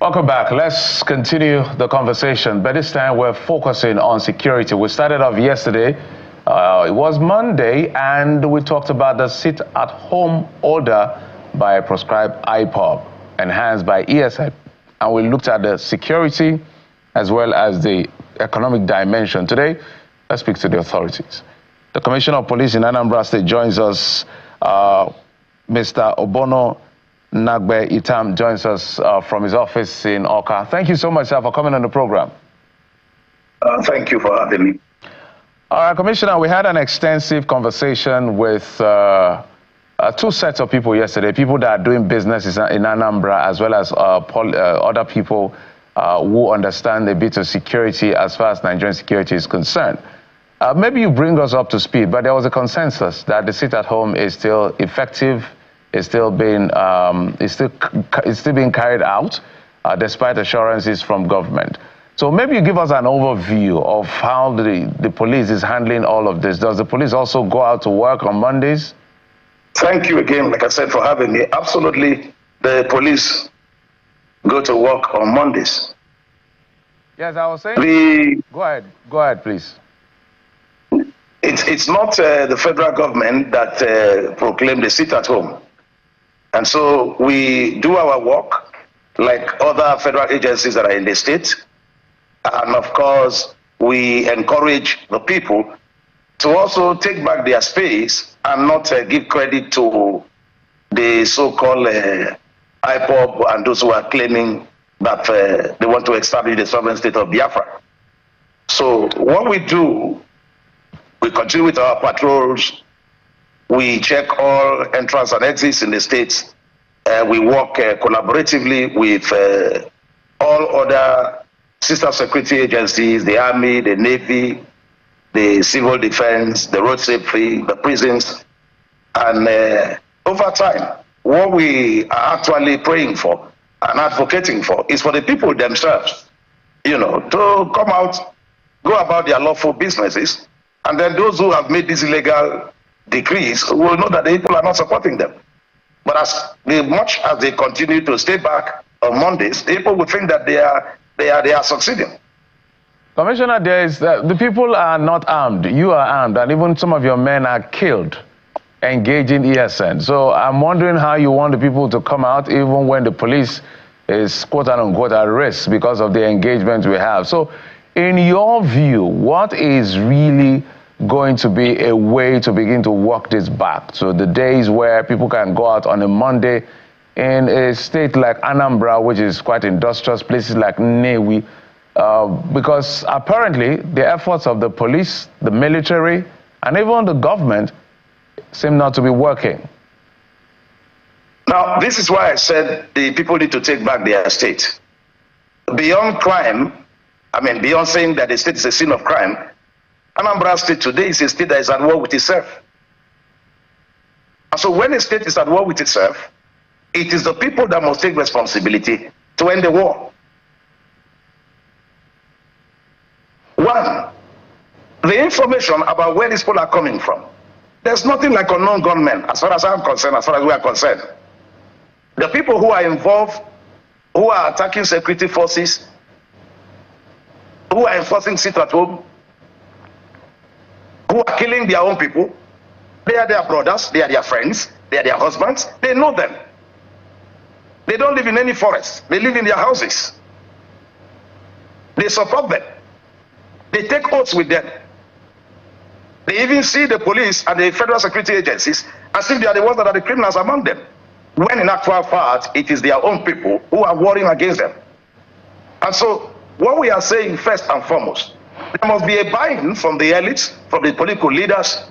Welcome back. Let's continue the conversation, but this time we're focusing on security. We started off yesterday. It was Monday, and we talked about the sit-at-home order by proscribed IPOB, enhanced by ESN, and we looked at the security as well as the economic dimension. Today, let's speak to the authorities. The Commissioner of Police in Anambra State joins us. Mr. Obono Nagbe Itam joins us from his office in Oka. Thank you so much, sir, for coming on the program. Thank you for having me. Commissioner, we had an extensive conversation with two sets of people yesterday, people that are doing businesses in Anambra, as well as other people who understand a bit of security as far as Nigerian security is concerned. Maybe you bring us up to speed, but there was a consensus that the sit-at-home is still effective, is still being carried out, despite assurances from government. So maybe you give us an overview of how the police is handling all of this. Does the police also go out to work on Mondays? Thank you again, like I said, for having me. Absolutely, the police go to work on Mondays. Yes, I was saying. Go ahead, please. It's not the federal government that proclaimed the sit-at-home. And so we do our work like other federal agencies that are in the state. And of course, we encourage the people to also take back their space and not give credit to the so-called IPOB and those who are claiming that they want to establish the sovereign state of Biafra. So what we do, we continue with our patrols. We check all entrance and exits in the states. We work collaboratively with all other sister security agencies, the Army, the Navy, the Civil Defense, the road safety, the prisons. And over time, what we are actually praying for and advocating for is for the people themselves, to come out, go about their lawful businesses. And then those who have made these illegal decrees will know that the people are not supporting them. But as much as they continue to stay back on Mondays, people will think that they are succeeding. Commissioner, the people are not armed. You are armed, and even some of your men are killed engaging ESN. So I'm wondering how you want the people to come out even when the police is quote-unquote at risk because of the engagement we have. So in your view, what is really going to be a way to begin to walk this back? So the days where people can go out on a Monday in a state like Anambra, which is quite industrious, places like Newi, because apparently the efforts of the police, the military, and even the government seem not to be working. Now, this is why I said the people need to take back their state. Beyond crime, beyond saying that the state is a scene of crime, Anambra State today is a state that is at war with itself. And so when a state is at war with itself, it is the people that must take responsibility to end the war. One, the information about where these people are coming from. There's nothing like unknown gunmen, as far as I'm concerned, as far as we are concerned. The people who are involved, who are attacking security forces, who are enforcing sit-at-home, who are killing their own people, they are their brothers, they are their friends, they are their husbands, they know them. They don't live in any forest, they live in their houses. They support them. They take oaths with them. They even see the police and the federal security agencies as if they are the ones that are the criminals among them, when in actual fact, it is their own people who are warring against them. And so, what we are saying first and foremost, there must be a buy-in from the elites, from the political leaders,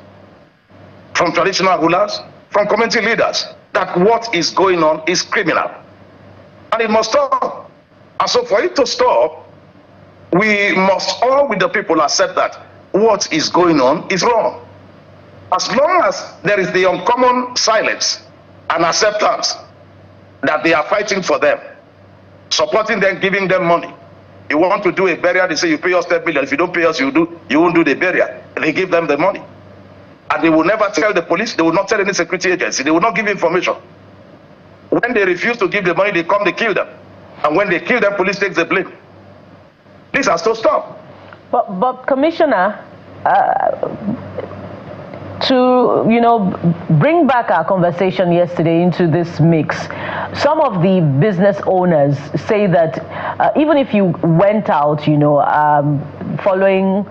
from traditional rulers, from community leaders, that what is going on is criminal. And it must stop. And so for it to stop, we must all with the people accept that what is going on is wrong. As long as there is the uncommon silence and acceptance that they are fighting for them, supporting them, giving them money. You want to do a burial, they say you pay us 10 million. If you don't pay us, you won't do the burial. They give them the money. And they will never tell the police, they will not tell any security agency, they will not give information. When they refuse to give the money, they come, they kill them. And when they kill them, police takes the blame. This has to stop. But Commissioner, to bring back our conversation yesterday into this mix, some of the business owners say that even if you went out, following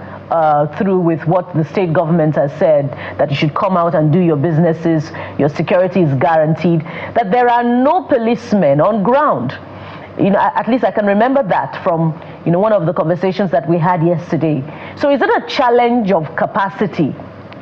through with what the state government has said, that you should come out and do your businesses, your security is guaranteed, that there are no policemen on ground. At least I can remember that from one of the conversations that we had yesterday. So is it a challenge of capacity?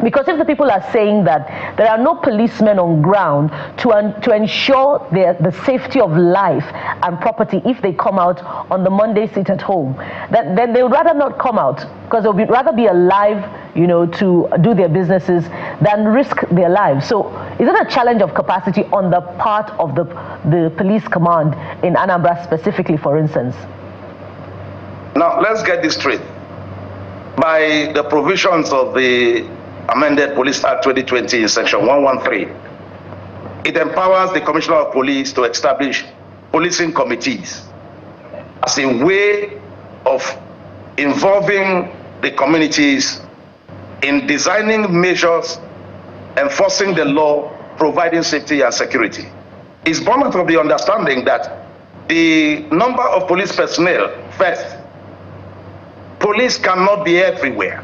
Because if the people are saying that there are no policemen on ground to ensure the safety of life and property if they come out on the Monday sit at home, then they would rather not come out, because they would rather be alive, to do their businesses than risk their lives. So is it a challenge of capacity on the part of the police command in Anambra specifically, for instance? Now, let's get this straight. By the provisions of the amended Police Act 2020 in section 113, it empowers the Commissioner of Police to establish policing committees as a way of involving the communities in designing measures, enforcing the law, providing safety and security. It's born out of the understanding that the number of police personnel, first, police cannot be everywhere.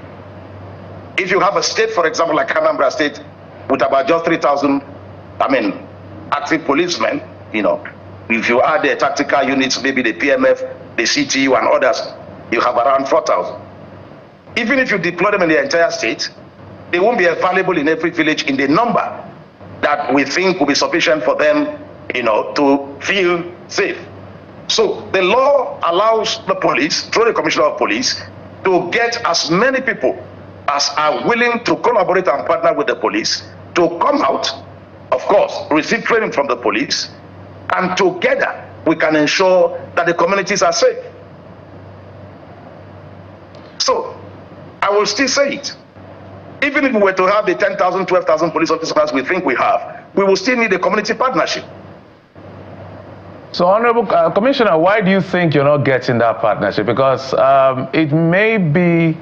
If you have a state, for example, like Anambra State, with about just 3,000, active policemen, if you add the tactical units, maybe the PMF, the CTU and others, you have around 4,000. Even if you deploy them in the entire state, they won't be available in every village in the number that we think will be sufficient for them, to feel safe. So the law allows the police, through the Commissioner of Police, to get as many people as are willing to collaborate and partner with the police to come out, of course, receive training from the police, and together we can ensure that the communities are safe. So I will still say it. Even if we were to have the 10,000, 12,000 police officers we think we have, we will still need a community partnership. So, Honorable Commissioner, why do you think you're not getting that partnership? Because it may be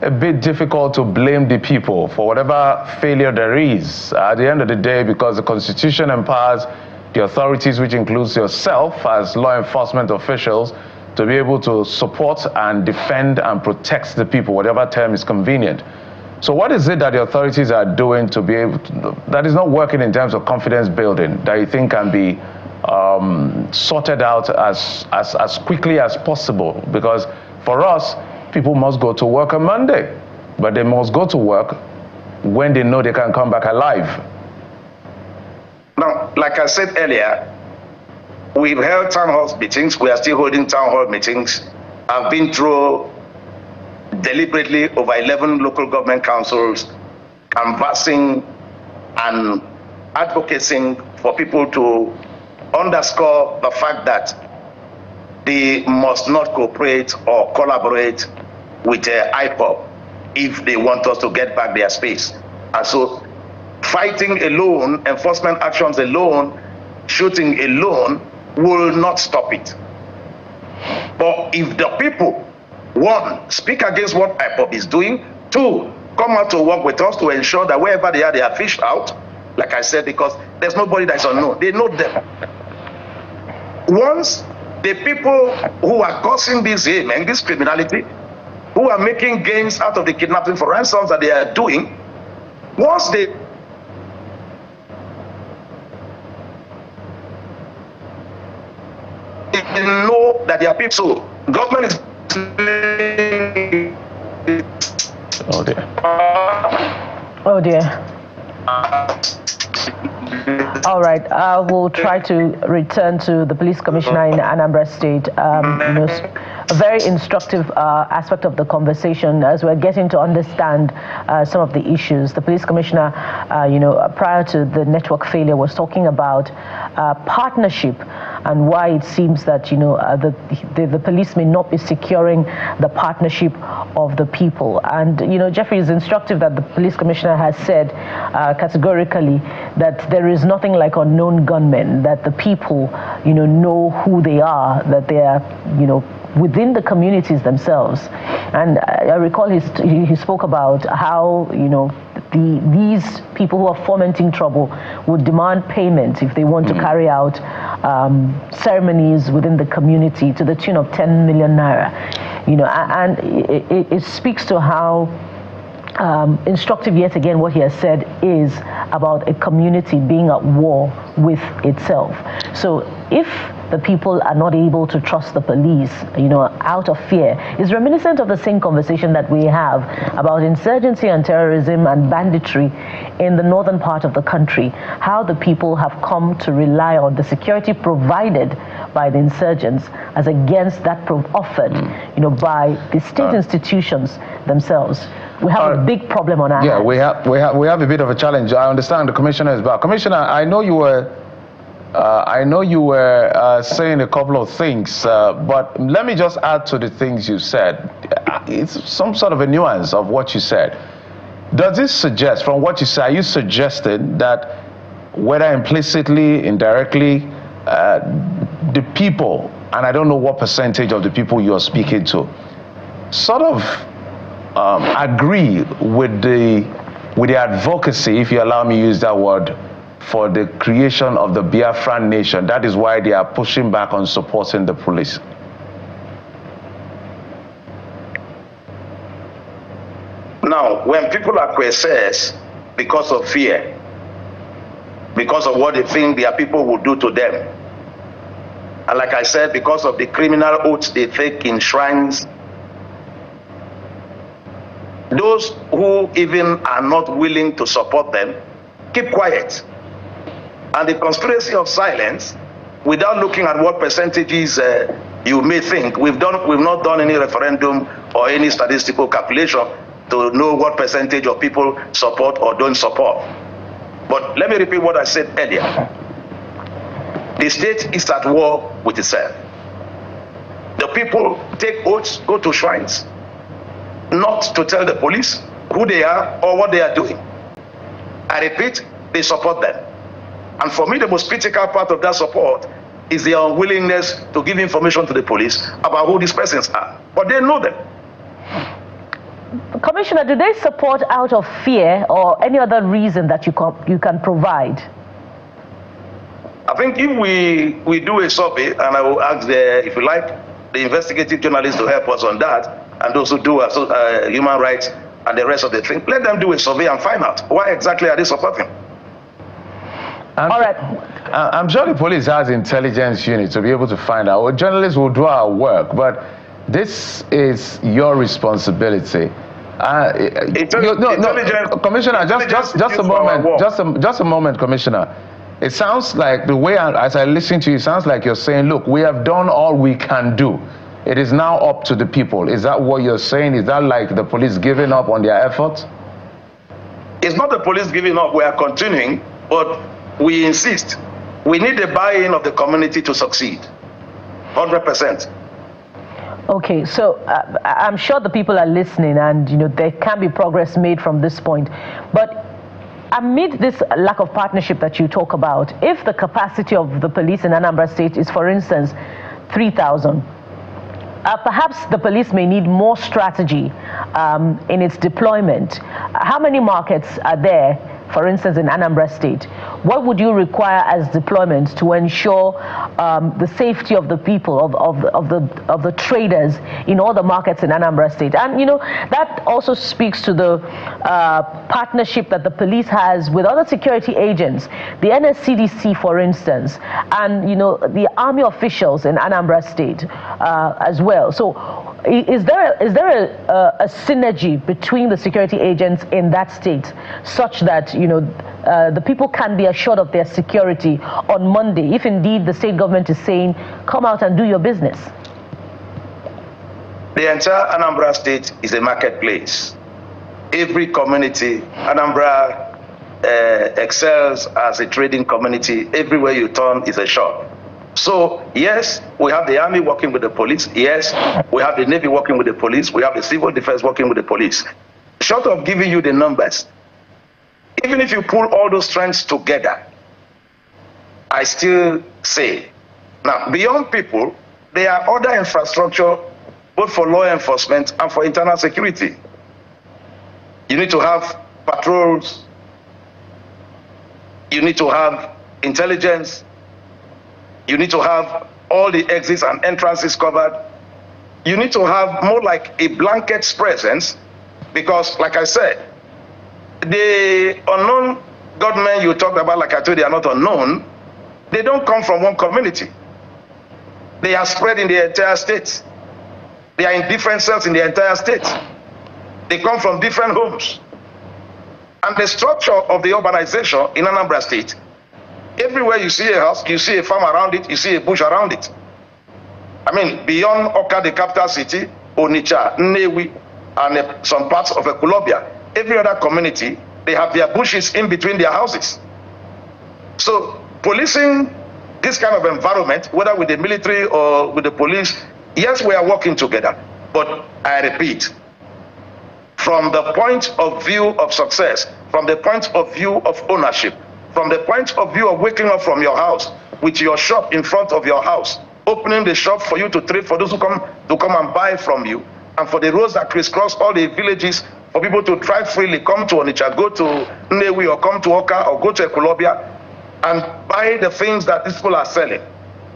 a bit difficult to blame the people for whatever failure there is at the end of the day, because the Constitution empowers the authorities, which includes yourself as law enforcement officials, to be able to support and defend and protect the people, whatever term is convenient. So what is it that the authorities are doing to be able to, that is not working in terms of confidence building, that you think can be sorted out as quickly as possible? Because for us, people must go to work on Monday, but they must go to work when they know they can come back alive. Now, like I said earlier, we've held town hall meetings. We are still holding town hall meetings. I've been through deliberately over 11 local government councils, canvassing and advocating for people to underscore the fact that they must not cooperate or collaborate with IPOB if they want us to get back their space. And so fighting alone, enforcement actions alone, shooting alone will not stop it. But if the people, one, speak against what IPOB is doing, two, come out to work with us to ensure that wherever they are fished out, like I said, because there's nobody that's unknown. They know them. Once the people who are causing this aim and this criminality, who are making gains out of the kidnapping for ransoms that they are doing, once they know that they are people, so government is... Oh dear. Oh dear. All right, I will try to return to the police commissioner in Anambra State. a very instructive aspect of the conversation as we're getting to understand some of the issues. The police commissioner, prior to the network failure, was talking about partnership and why it seems that, the police may not be securing the partnership of the people. And, Jeffrey, is instructive that the police commissioner has said categorically that there is nothing like unknown gunmen, that the people, know who they are, that they are, within the communities themselves. And I recall he spoke about how, these people who are fomenting trouble would demand payment if they want to carry out ceremonies within the community to the tune of 10 million naira. And it speaks to how instructive yet again what he has said is about a community being at war with itself. So if the people are not able to trust the police, out of fear, is reminiscent of the same conversation that we have about insurgency and terrorism and banditry in the northern part of the country, how the people have come to rely on the security provided by the insurgents as against that offered, by the state institutions themselves. We have a big problem on our hands. Yeah, we have a bit of a challenge. I understand the commissioner is back. Commissioner, I know you were saying a couple of things, but let me just add to the things you said. It's some sort of a nuance of what you said. Does this suggest, from what you say, are you suggesting that whether implicitly, indirectly, the people, and I don't know what percentage of the people you're speaking to, sort of agree with the advocacy, if you allow me to use that word, for the creation of the Biafran nation? That is why they are pushing back on supporting the police. Now, when people are coerced because of fear, because of what they think their people will do to them, and like I said, because of the criminal oaths they take in shrines, those who even are not willing to support them keep quiet. And the conspiracy of silence, without looking at what percentages you may think, we've not done any referendum or any statistical calculation to know what percentage of people support or don't support. But let me repeat what I said earlier. The state is at war with itself. The people take oaths, go to shrines, not to tell the police who they are or what they are doing. I repeat, they support them. And for me, the most critical part of that support is their unwillingness to give information to the police about who these persons are. But they know them. Commissioner, do they support out of fear or any other reason that you can provide? I think if we do a survey, and I will ask if you like, the investigative journalists to help us on that, and those who do human rights and the rest of the thing, let them do a survey and find out why exactly are they supporting. All right. I'm sure the police has intelligence unit to be able to find out. Journalists will do our work, but this is your responsibility. Commissioner, just a moment, just a moment, Commissioner. It sounds like the way, as I listen to you, it sounds like you're saying, look, we have done all we can do. It is now up to the people. Is that what you're saying? Is that like the police giving up on their efforts? It's not the police giving up. We are continuing, but we insist. We need the buy-in of the community to succeed. 100%. Okay, so I'm sure the people are listening, and there can be progress made from this point. But amid this lack of partnership that you talk about, if the capacity of the police in Anambra State is, for instance, 3,000, perhaps the police may need more strategy in its deployment. How many markets are there, for instance, in Anambra State? What would you require as deployment to ensure the safety of the people, of the traders in all the markets in Anambra State? And that also speaks to the partnership that the police has with other security agents, the NSCDC, for instance, and the army officials in Anambra State as well. So is there a synergy between the security agents in that state such that the people can be assured of their security on Monday, if indeed the state government is saying, come out and do your business? The entire Anambra state is a marketplace. Every community, Anambra excels as a trading community. Everywhere you turn is a shop. So, yes, we have the army working with the police. Yes, we have the Navy working with the police. We have the civil defense working with the police. Short of giving you the numbers, even if you pull all those strengths together, I still say, now, beyond people, there are other infrastructure, both for law enforcement and for internal security. You need to have patrols. You need to have intelligence. You need to have all the exits and entrances covered. You need to have more like a blanket presence because, like I said, the unknown gunmen you talked about, like I told you, are not unknown. They don't come from one community. They are spread in the entire state. They are in different cells in the entire state. They come from different homes. And the structure of the urbanization in Anambra State, everywhere you see a house, you see a farm around it, you see a bush around it. I mean, beyond Oka, the capital city, Onitsha, Nnewi, and some parts of Ekulobia, every other community, they have their bushes in between their houses. So policing this kind of environment, whether with the military or with the police, yes, we are working together. But I repeat, from the point of view of success, from the point of view of ownership, from the point of view of waking up from your house with your shop in front of your house, opening the shop for you to trade, for those who come and buy from you, and for the roads that crisscross all the villages, for people to drive freely, come to Onitsha, go to Nnewi, or come to Oka, or go to Ekulobia, and buy the things that these people are selling.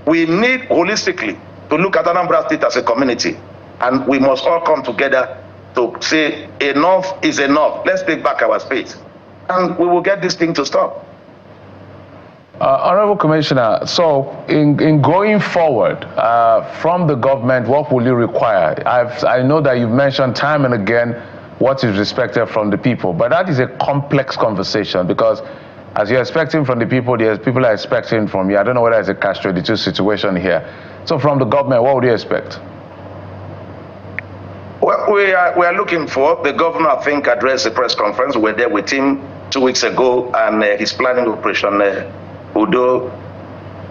We need holistically to look at Anambra State as a community, and we must all come together to say enough is enough. Let's take back our space, and we will get this thing to stop. Honorable Commissioner, so in going forward from the government, what will you require? I know that you've mentioned time and again what is expected from the people, but that is a complex conversation because as you're expecting from the people, the people are expecting from you. I don't know whether it's a catch-22 situation here. So from the government, what would you expect? Well, we are looking for the governor, I think, addressed a press conference. We were there with him 2 weeks ago, and he's planning Operation Udo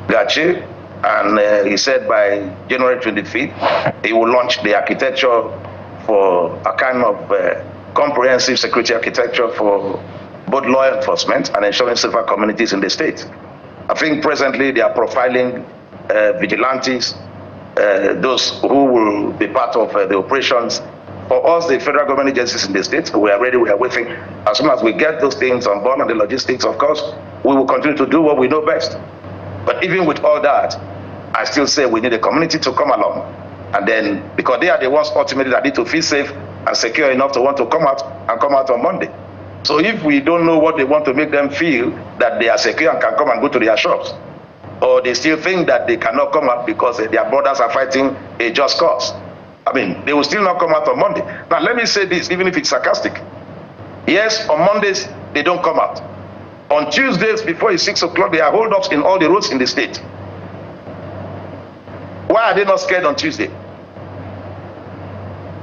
Gachi, and he said by January 25th, he will launch the architecture for a kind of comprehensive security architecture for both law enforcement and ensuring safer communities in the state. I think presently they are profiling vigilantes, those who will be part of the operations. For us, the federal government agencies in the state, we are ready, we are waiting. As soon as we get those things on board and the logistics, of course, we will continue to do what we know best. But even with all that, I still say we need a community to come along. And then, because they are the ones ultimately that need to feel safe and secure enough to want to come out and come out on Monday. So if we don't know what they want to make them feel that they are secure and can come and go to their shops, or they still think that they cannot come out because their brothers are fighting a just cause, I mean, they will still not come out on Monday. Now, let me say this, even if it's sarcastic. Yes, on Mondays, they don't come out. On Tuesdays, before it's 6 o'clock, there are hold-ups in all the roads in the state. Why are they not scared on Tuesday?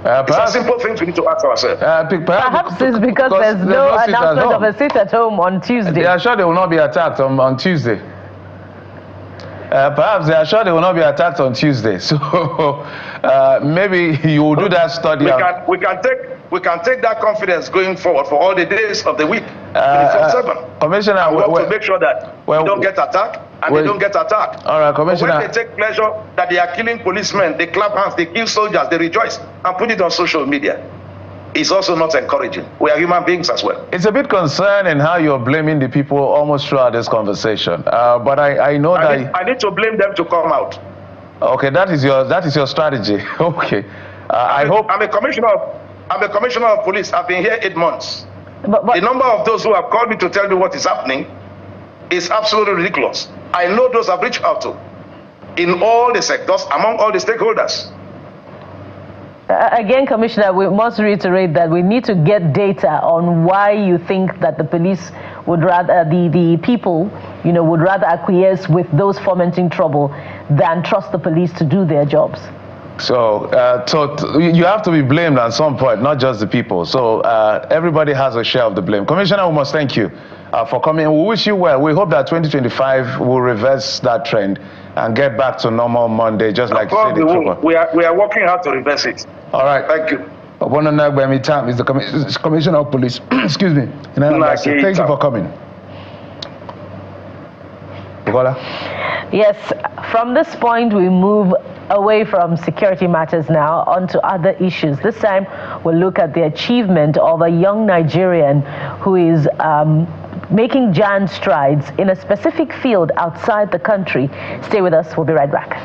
It's a simple thing we need to ask ourselves. Perhaps it's because there's no announcement of a sit at home on Tuesday. They are sure they will not be attacked on Tuesday. Perhaps they are sure they will not be attacked on Tuesday. So maybe you will do that study. We can take that confidence going forward for all the days of the week. 24/7. Commissioner, we want to make sure that we don't get attacked and they don't get attacked. All right, Commissioner. But when they take pleasure that they are killing policemen, they clap hands, they kill soldiers, they rejoice and put it on social media. It's also not encouraging. We are human beings as well. It's a bit concerning how you're blaming the people almost throughout this conversation. But I know I need to blame them to come out. Okay, that is your strategy. Okay. I'm a commissioner of police. I've been here 8 months. But the number of those who have called me to tell me what is happening is absolutely ridiculous. I know those I've reached out to in all the sectors, among all the stakeholders. Again, Commissioner, we must reiterate that we need to get data on why you think that the police would rather, the people, would rather acquiesce with those fomenting trouble than trust the police to do their jobs. So, you have to be blamed at some point, not just the people. So everybody has a share of the blame. Commissioner, we must thank you for coming. We wish you well. We hope that 2025 will reverse that trend and get back to normal Monday, just like you said. We are working hard to reverse it. All right. Thank you. Is the Commissioner of Police. Excuse me. Thank you for coming. Bukola? Yes, from this point we move away from security matters now onto other issues. This time we'll look at the achievement of a young Nigerian who is making giant strides in a specific field outside the country. Stay with us, we'll be right back.